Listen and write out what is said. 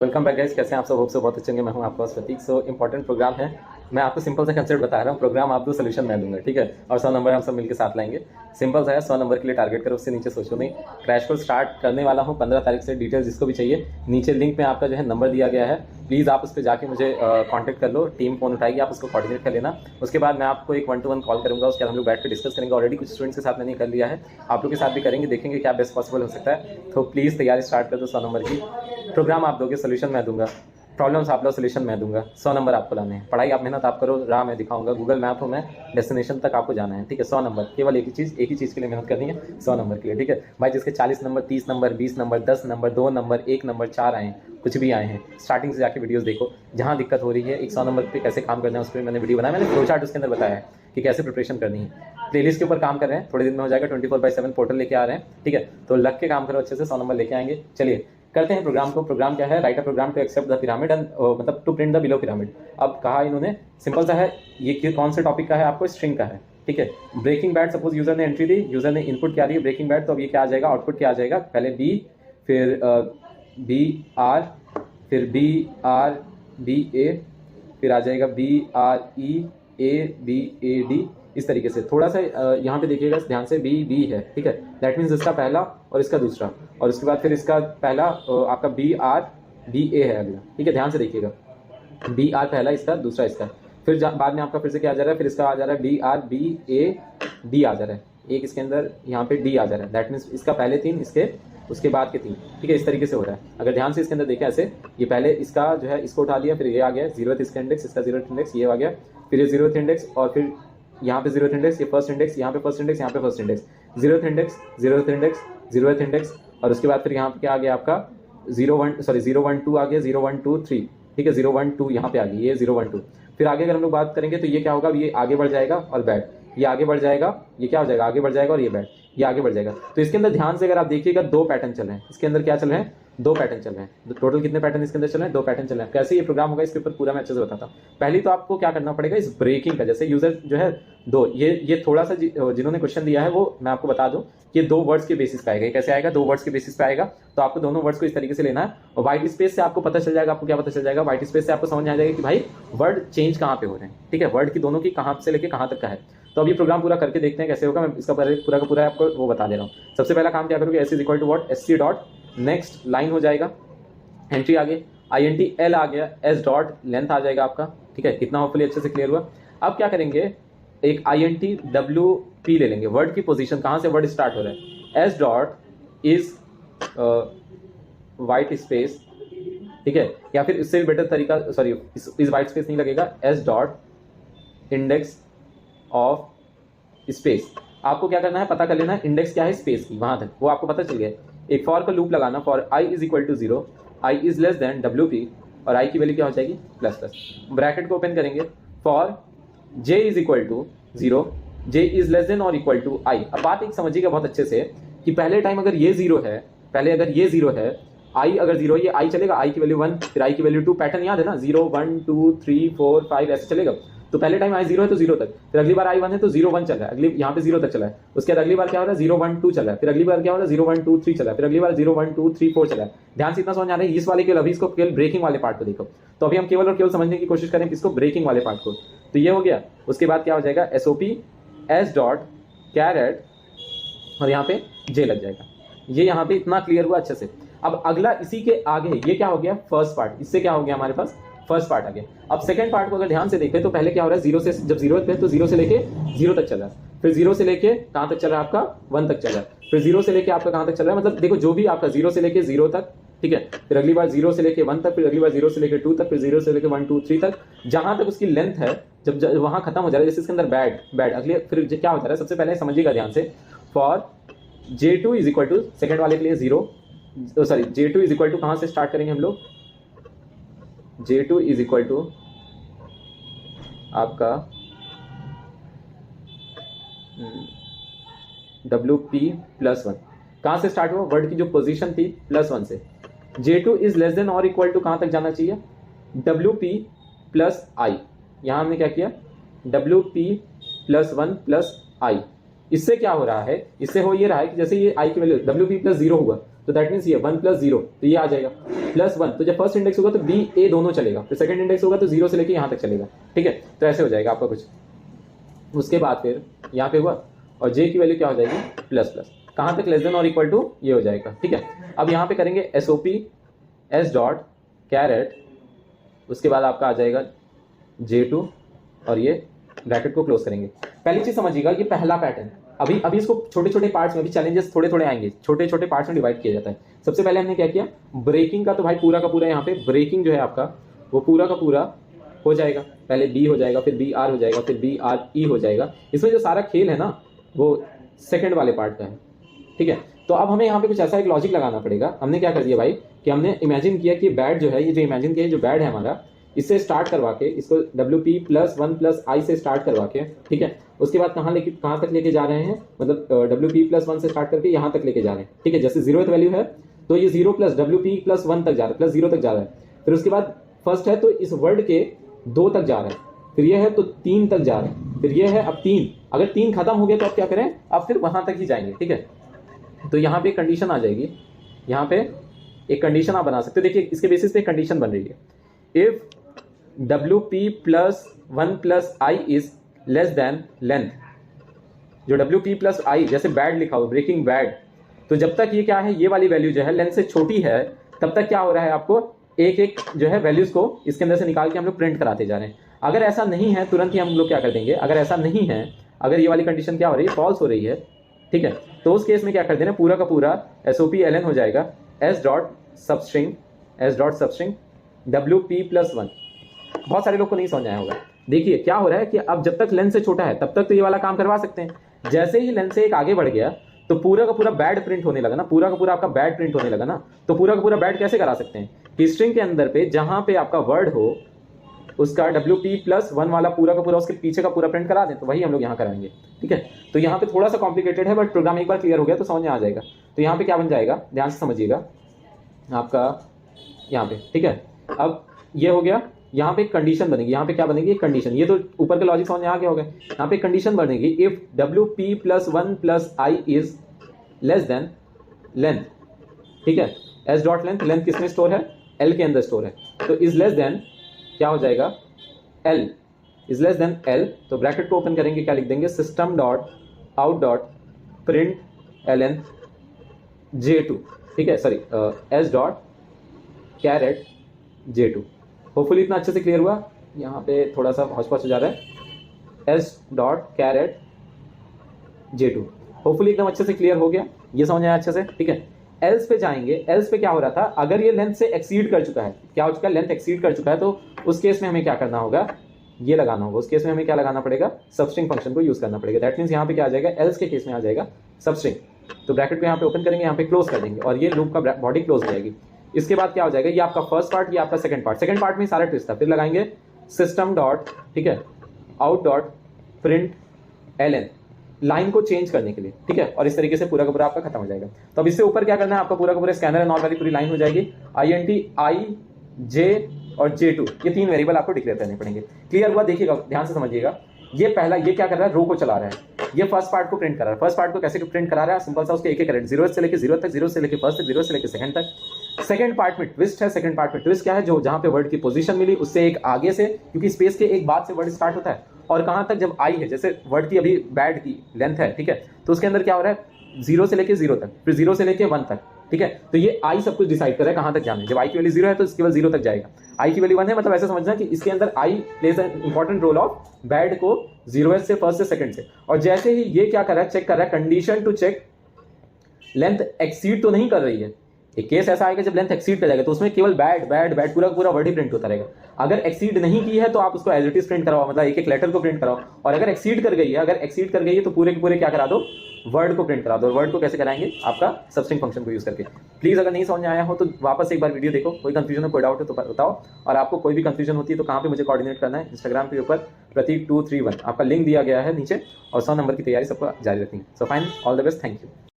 Welcome back guys, कैसे हैं आप सब? होप से बहुत अच्छे होंगे। मैं हूं आपका होस्ट प्रतीक। सो इंपॉर्टेंट प्रोग्राम है। मैं आपको सिंपल सा कंसेप्ट बता रहा हूं। प्रोग्राम आप दो, सोल्यूशन मैं दूंगा, ठीक है? और 100 नंबर हम सब मिलकर साथ लाएंगे। सिंपल सा है, 100 नंबर के लिए टारगेट करो, उससे नीचे सोचो नहीं। क्रैश कोर्स स्टार्ट करने वाला हूं 15 तारीख से। डिटेल्स जिसको भी चाहिए नीचे लिंक में आपका जो है नंबर दिया गया है, प्लीज़ आप उस पर जाके मुझे कॉन्टैक्ट कर लो। टीम फोन उठाएगी, आप उसको कोऑर्डिनेट कर लेना। उसके बाद मैं आपको एक 1-to-1 कॉल करूंगा, उसके बाद हम लोग बैठ कर डिस्कस करेंगे। ऑलरेडी कुछ स्टूडेंट्स के साथ मैंने कर लिया है, आप लोग के साथ भी करेंगे, देखेंगे क्या बेस्ट पॉसिबल हो सकता है। तो प्लीज़ तैयारी स्टार्ट कर दो। 100 नंबर की प्रोग्राम आप दोगे, सोल्यूशन मैं दूंगा। प्रॉब्लम्स आप लो, सोल्यूशन मैं दूंगा। 100 नंबर आपको लाने हैं। पढ़ाई आप, मेहनत आप करो, राह मैं दिखाऊंगा। गूगल मैप हूँ मैं, डेस्टिनेशन तक आपको जाना है, ठीक है? 100 नंबर, केवल एक ही चीज़ के लिए मेहनत करनी है, 100 नंबर के लिए, ठीक है भाई? जिसके 40 number, 30 number, 20 number, 10 number, 2 number, 1 number, 4 आए हैं, कुछ भी आए हैं, स्टार्टिंग से जाके वीडियोस देखो। जहाँ दिक्कत हो रही है, एक 100 नंबर पे कैसे काम करना है उस पर मैंने वीडियो बनाया। मैंने फ्लो चार्ट उसके अंदर बताया है कि कैसे प्रिपरेशन करनी है। प्लेलिस्ट के ऊपर काम कर रहे हैं, थोड़े दिन में हो जाएगा। 24/7 पोर्टल लेके आ रहे हैं, ठीक है? तो लग के काम करो अच्छे से, 100 नंबर लेके आएंगे। चलिए करते हैं प्रोग्राम को। प्रोग्राम क्या है? Write a program to accept the pyramid and मतलब to print the below pyramid. अब कहा इन्होंने, सिंपल सा है। ये कौन से टॉपिक का है? आपको स्ट्रिंग का है, ठीक है? ब्रेकिंग बैड, सपोज यूजर ने एंट्री दी, यूजर ने इनपुट क्या दी? Breaking bad. तो अब ये क्या आ जाएगा? आउटपुट क्या आ जाएगा? पहले बी, फिर बी आर, फिर बी आर बी ए, फिर आ जाएगा B R E A B A D. इस तरीके से थोड़ा सा यहाँ पे देखिएगा ध्यान से, बी बी है, ठीक है? दैट मीन्स इसका पहला और इसका दूसरा, और उसके बाद फिर इसका पहला आपका बी आर बी ए है अगला, ठीक है? ध्यान से देखिएगा, बी आर पहला, इसका दूसरा, इसका फिर बाद में आपका फिर से क्या आ जा रहा है? फिर इसका आ जा रहा है B R B A D आ जा रहा है, एक इसके अंदर यहाँ पे डी आ जा रहा है। दैट मीन्स इसका पहले 3, इसके उसके बाद के 3, ठीक है? इस तरीके से हो रहा है। अगर ध्यान से इसके अंदर देखें ऐसे, ये पहले इसका जो है इसको उठा दिया, फिर ये आ गया 0th इसका इंडेक्स, इसका 0th इंडेक्स ये आ गया, फिर ये 0th इंडेक्स, और फिर यहाँ पे 0th इंडेक्स, ये फर्स्ट इंडेक्स, यहाँ पे फर्स्ट इंडेक्स, यहाँ पे first index, 0th index, 0th index, 0th index, और उसके बाद फिर यहाँ पे क्या आ गया आपका 0 1 2 आ गया, 0 1 2 3, ठीक है? 0 1 2 यहाँ पे आ गई, ये 0 1 2। फिर आगे अगर हम लोग बात करेंगे तो ये क्या होगा? ये आगे बढ़ जाएगा और बैड, ये आगे बढ़ जाएगा, ये क्या हो जाएगा? आगे बढ़ जाएगा, और ये बैड, ये आगे बढ़ जाएगा। तो इसके अंदर ध्यान से अगर आप देखिएगा, 2 पैटर्न चल रहे हैं इसके अंदर। क्या चल रहे हैं? 2 पैटर्न चल रहे हैं। टोटल कितने पैटर्न इसके अंदर चल रहे हैं? 2 पैटर्न चल रहे हैं। कैसे ये प्रोग्राम होगा इसके ऊपर पूरा मैं अच्छे से बताता हूँ। पहले तो आपको क्या करना पड़ेगा, इस ब्रेकिंग का, जैसे यूजर जो है 2, ये थोड़ा सा जिन्होंने क्वेश्चन दिया है वो मैं आपको बता दूं, ये 2 वर्ड्स के बेसिस पे आएगा। कैसे आएगा? 2 वर्ड्स के बेसिस पे आएगा। तो आपको दोनों वर्ड्स को इस तरीके से लेना है, और व्हाइट स्पेस से आपको पता चल जाएगा। आपको क्या पता चल जाएगा? व्हाइट स्पेस से आपको समझ आ जाएगा कि भाई वर्ड चेंज कहाँ पे हो रहे हैं, ठीक है? वर्ड की दोनों की कहाँ से लेके कहाँ तक का है। तो अब ये प्रोग्राम पूरा करके देखते हैं कैसे होगा। मैं इसका पूरा का पूरा आपको वो बता दे रहा हूँ। सबसे पहला काम क्या करोगे? S is equal to what? S C dot next line हो जाएगा, एंट्री आगे, आई एन टी एल आ गया, एस डॉट लेंथ आ जाएगा आपका, ठीक है? कितना होपफुली अच्छे से क्लियर हुआ। अब क्या करेंगे, एक I N T W P ले लेंगे। वर्ड की पोजीशन, कहाँ से वर्ड स्टार्ट हो रहा है? S dot is white space, ठीक है? या फिर इससे भी बेटर तरीका, सॉरी इस वाइट स्पेस नहीं लगेगा, S dot index of space. आपको क्या करना है? पता कर लेना है इंडेक्स क्या है स्पेस की, वहां तक वो आपको पता चल गया। एक फॉर का लूप लगाना, for I is equal to 0, I is less than W P, और आई की वैल्यू क्या हो जाएगी? Plus plus. ब्रैकेट को ओपन करेंगे, for J is equal to 0, J is less than और इक्वल टू आई। अब बात एक समझिएगा बहुत अच्छे से कि पहले टाइम अगर ये 0 है, पहले अगर ये 0 है, आई अगर 0, ये आई चलेगा, आई की वैल्यू 1, फिर आई की वैल्यू 2। पैटर्न याद है ना? 0 1 2 3 4 5 ऐसे चलेगा। तो पहले टाइम आई 0 है तो 0 तक, फिर अगली बार आई 1 है तो 0 1 चल रहा है, अगली यहाँ पे 0 तक चला है। उसके बाद अगली बार क्या हो रहा है? 0 1 2 चल रहा है, फिर अगली बार क्या हो रहा है? 0 1 2 3 चल रहा है, फिर अगली बार 0 1 2 3 4 चल रहा है। ध्यान से इतना समझ आ रहा है? इस वाले केवल, अभी इसको केवल ब्रेकिंग वाले पार्ट को देखो। तो अभी हम केवल और केवल समझने की कोशिश करें किसको? ब्रेकिंग वाले पार्ट को। तो ये हो गया। उसके बाद क्या हो जाएगा? एसओपी एस डॉट कैरेट, और यहाँ पे जे लग जाएगा। ये यहाँ पे इतना क्लियर हुआ अच्छे से। अब अगला इसी के आगे, ये क्या हो गया? First part. इससे क्या हो गया हमारे पास? फर्स्ट पार्ट आ गया। अब सेकंड पार्ट को अगर ध्यान से देखें तो पहले क्या हो रहा है? 0 से, जब 0 पे तो 0 से लेके 0 तक चल रहा है, फिर 0 से लेके कहां तक चल रहा है आपका? 1 तक चल रहा है, फिर 0 से लेके आपका कहां तक चल रहा है? मतलब देखो, जो भी आपका 0 से लेके 0 तक, ठीक है? फिर अगली बार 0 से लेके 1 तक, फिर अगली बार 0 से लेके 2 तक, फिर 0 से लेके 1 2 3 तक, जहां तक उसकी लेंथ है, जब वहां खत्म हो जा रहा है, जैसे इसके अंदर बैड अगले, फिर क्या हो जा रहा है? सबसे पहले समझिएगा ध्यान से, for J2 is equal to, second वाले के लिए 0, sorry J2 is equal to, कहां से स्टार्ट करेंगे हम लोग? J2 इज इक्वल टू आपका WP प्लस 1। कहां से स्टार्ट हुआ? वर्ड की जो पोजीशन थी प्लस 1 से। J2 इज लेस देन और इक्वल टू कहां तक जाना चाहिए? WP plus I। यहां हमने क्या किया? WP plus 1 plus I। इससे क्या हो रहा है? इससे हो ये रहा है कि जैसे ये I की वैल्यू WP प्लस 0 हुआ, तो दैट मीन्स ये 1 + 0 तो ये आ जाएगा +1, तो जब फर्स्ट इंडेक्स होगा तो बी ए दोनों चलेगा, फिर सेकंड इंडेक्स होगा तो 0 से लेके यहाँ तक चलेगा, ठीक है। तो ऐसे हो जाएगा आपका कुछ। उसके बाद फिर यहाँ पे हुआ और जे की वैल्यू क्या हो जाएगी प्लस प्लस, कहाँ तक लेस देन और इक्वल टू ये हो जाएगा, ठीक है। अब यहाँ पे करेंगे SOP S डॉट कैरेट, उसके बाद आपका आ जाएगा J2 और ये ब्रैकेट को क्लोज करेंगे। पहली चीज समझिएगा, ये पहला पैटर्न, अभी इसको छोटे छोटे पार्ट्स में, अभी चैलेंजेस थोड़े थोड़े आएंगे, छोटे छोटे पार्ट्स में डिवाइड किया जाता है। सबसे पहले हमने क्या किया, ब्रेकिंग का, तो भाई पूरा का पूरा यहाँ पे ब्रेकिंग जो है आपका वो पूरा का पूरा हो जाएगा, पहले B हो जाएगा, फिर BR हो जाएगा, फिर BRE हो जाएगा। इसमें जो सारा खेल है ना वो सेकंड वाले पार्ट का है, ठीक है। तो अब हमें यहाँ पे कुछ ऐसा एक लॉजिक लगाना पड़ेगा। हमने क्या कर दिया भाई कि हमने इमेजिन किया कि बैड जो है, ये जो इमेजिन किया जो बैड है हमारा, इससे स्टार्ट करवा के इसको WP + 1 + I से स्टार्ट करवा के, ठीक है। उसके बाद कहाँ तक लेके जा रहे हैं, मतलब WP + 1 से स्टार्ट करके यहाँ तक लेके जा रहे हैं, ठीक है। जैसे 0th वैल्यू है तो ये 0 + WP + 1 तक जा रहा है, +0 तक जा रहा है। फिर उसके बाद फर्स्ट है तो इस वर्ड के 2 तक जा रहा है, फिर ये है तो 3 तक जा रहा है, फिर ये है अब 3, अगर 3 खत्म हो गया तो आप क्या करें, आप फिर वहां तक ही जाएंगे, ठीक है। तो यहाँ पे एक कंडीशन आ जाएगी, यहाँ पे एक कंडीशन आप बना सकते हो। देखिए इसके बेसिस पे एक कंडीशन बन रही है, if WP + 1 + I is less then length, जो WP + I जैसे बैड लिखा हुआ, ब्रेकिंग बैड, तो जब तक ये क्या है, ये वाली वैल्यू जो है लेंथ से छोटी है, तब तक क्या हो रहा है, आपको एक एक जो है वैल्यूज को इसके अंदर से निकाल के हम लोग प्रिंट कराते जा रहे हैं। अगर ऐसा नहीं है तुरंत ही हम लोग क्या कर देंगे, अगर ऐसा नहीं है, अगर ये वाली कंडीशन क्या हो रही है, फॉल्स हो रही है, ठीक है, तो उस केस में क्या कर देना, पूरा का पूरा SOP ln हो जाएगा S डॉट सबस्ट्रिंग WP + 1। बहुत सारे लोग को नहीं समझ आया होगा। देखिए क्या हो रहा है कि अब जब तक लेंथ से छोटा है तब तक तो ये वाला काम करवा सकते हैं, जैसे ही लेंथ से एक आगे बढ़ गया तो पूरा का पूरा बैड प्रिंट होने लगा ना, पूरा का पूरा आपका बैड प्रिंट होने लगा ना। तो पूरा का पूरा बैड कैसे करा सकते हैं, कि स्ट्रिंग के अंदर पे जहां पे आपका वर्ड हो उसका WP + 1 वाला पूरा का पूरा उसके पीछे का पूरा प्रिंट करा दें, तो वही हम लोग यहाँ कराएंगे, ठीक है। तो यहाँ पे थोड़ा सा कॉम्प्लिकेटेड है, बट प्रोग्राम एक बार क्लियर हो गया तो समझ में आ जाएगा। तो यहाँ पे क्या बन जाएगा, ध्यान से समझिएगा आपका यहाँ पे, ठीक है। अब ये हो गया, यहाँ पे एक कंडीशन बनेगी, यहाँ पे क्या बनेगी, एक कंडीशन, ये तो ऊपर का लॉजिक समझ में आ गया होगा। यहाँ पे कंडीशन बनेगी, if WP + 1 + I is less then length, ठीक है। S डॉट लेंथ किसमें स्टोर है, L के अंदर स्टोर है, तो इज लेस देन क्या हो जाएगा, L is less than L, तो ब्रैकेट को ओपन करेंगे, क्या लिख देंगे, system dot out dot print ln J2, ठीक है, sorry S dot caret J2। Hopefully इतना अच्छे से क्लियर हुआ, यहाँ पे थोड़ा सा हौच-पौच हो जा रहा है, S dot caret J2, hopefully एकदम अच्छे से क्लियर हो गया, ये समझ आया अच्छे से, ठीक है। एल्स पे जाएंगे, एल्स पे क्या हो रहा था, अगर ये लेंथ से एक्सीड कर चुका है, क्या हो चुका है, लेंथ एक्सीड कर चुका है, तो उस केस में हमें क्या करना होगा, ये लगाना होगा, उस केस में हमें क्या लगाना पड़ेगा, सबस्ट्रिंग फंक्शन को यूज करना पड़ेगा। दैट मींस यहाँ पे क्या आ जाएगा, एल्स के केस में आ जाएगा सबस्ट्रिंग, तो ब्रैकेट को यहाँ पे ओपन करेंगे, यहाँ पे क्लोज कर देंगे और ये लूप का बॉडी क्लोज हो जाएगी। इसके बाद क्या हो जाएगा, ये आपका फर्स्ट पार्ट, ये आपका सेकंड पार्ट में सारा ट्विस्ट था, फिर लगाएंगे सिस्टम डॉट, ठीक है, out dot print ln, line को चेंज करने के लिए, ठीक है, और इस तरीके से पूरा का पूरा आपका खत्म हो जाएगा। तो अब इससे ऊपर क्या करना है, आपका पूरा का पूरा स्कैनर एंड ऑल वाली पूरी लाइन हो जाएगी, INT I J और J2, ये 3 वेरिएबल आपको डिक्लेयर करने पड़ेंगे। क्लियर हुआ, देखिएगा ध्यान से समझिएगा। ये पहला, ये क्या कर रहा है, रो को चला रहा है, ये फर्स्ट पार्ट को प्रिंट कर रहा है। फर्स्ट पार्ट को कैसे प्रिंट करा रहा है, सिंपल सा, उसके एक एक कैरेक्टर 0 से लेके 0 तक, 0 से लेके फर्स्ट तक, 0 से लेके सेकंड तक। सेकंड पार्ट में ट्विस्ट है, सेकंड पार्ट में ट्विस्ट क्या है, जो जहां पे वर्ड की पोजीशन मिली उससे एक आगे से, क्योंकि स्पेस के एक बाद से वर्ड स्टार्ट होता है, और कहां तक, जब आई है, जैसे वर्ड की अभी बैड की लेंथ है, ठीक है, तो उसके अंदर क्या हो रहा है, 0 से लेके 0 तक, फिर 0 से लेके 1 तक, ठीक है। तो ये आई सब कुछ डिसाइड कर रहा है कहां तक जाना है। जब आई की वैल्यू 0 है तो केवल 0 तक जाएगा, आई की वैल्यू 1 है, मतलब ऐसा समझना कि इसके अंदर I plays an important role of bad को 0 से फर्स्ट से सेकंड से। और जैसे ही ये क्या कर रहा है, चेक कर रहा है, condition to check length exceed तो नहीं कर रही है। एक केस ऐसा आएगा जब लेंथ एक्सीड कर जाएगा, तो उसमें केवल बैड पूरा पूरा वर्ड ही प्रिंट होता रहेगा। अगर एक्सीड नहीं की है तो आप उसको एज इट इज प्रिंट कराओ, मतलब एक एक लेटर को प्रिंट कराओ। और अगर एक्सीड कर गई है, तो पूरे के पूरे क्या करा दो, वर्ड को प्रिंट करा दो। वर्ड को कैसे कराएंगे, आपका सबस्ट्रिंग फंक्शन को यूज करके। प्लीज अगर नहीं समझ में आया हो तो वापस एक बार वीडियो देखो, कोई कंफ्यूजन हो, कोई डाउट हो तो बताओ। और आपको कोई भी कंफ्यूजन होती है तो कहाँ पे मुझे कोऑर्डिनेट करना है, इंस्टाग्राम के ऊपर प्रतीक231, आपका लिंक दिया गया है नीचे, और 100 नंबर की तैयारी सबको जारी रखनी है। So fine, all the best, thank you.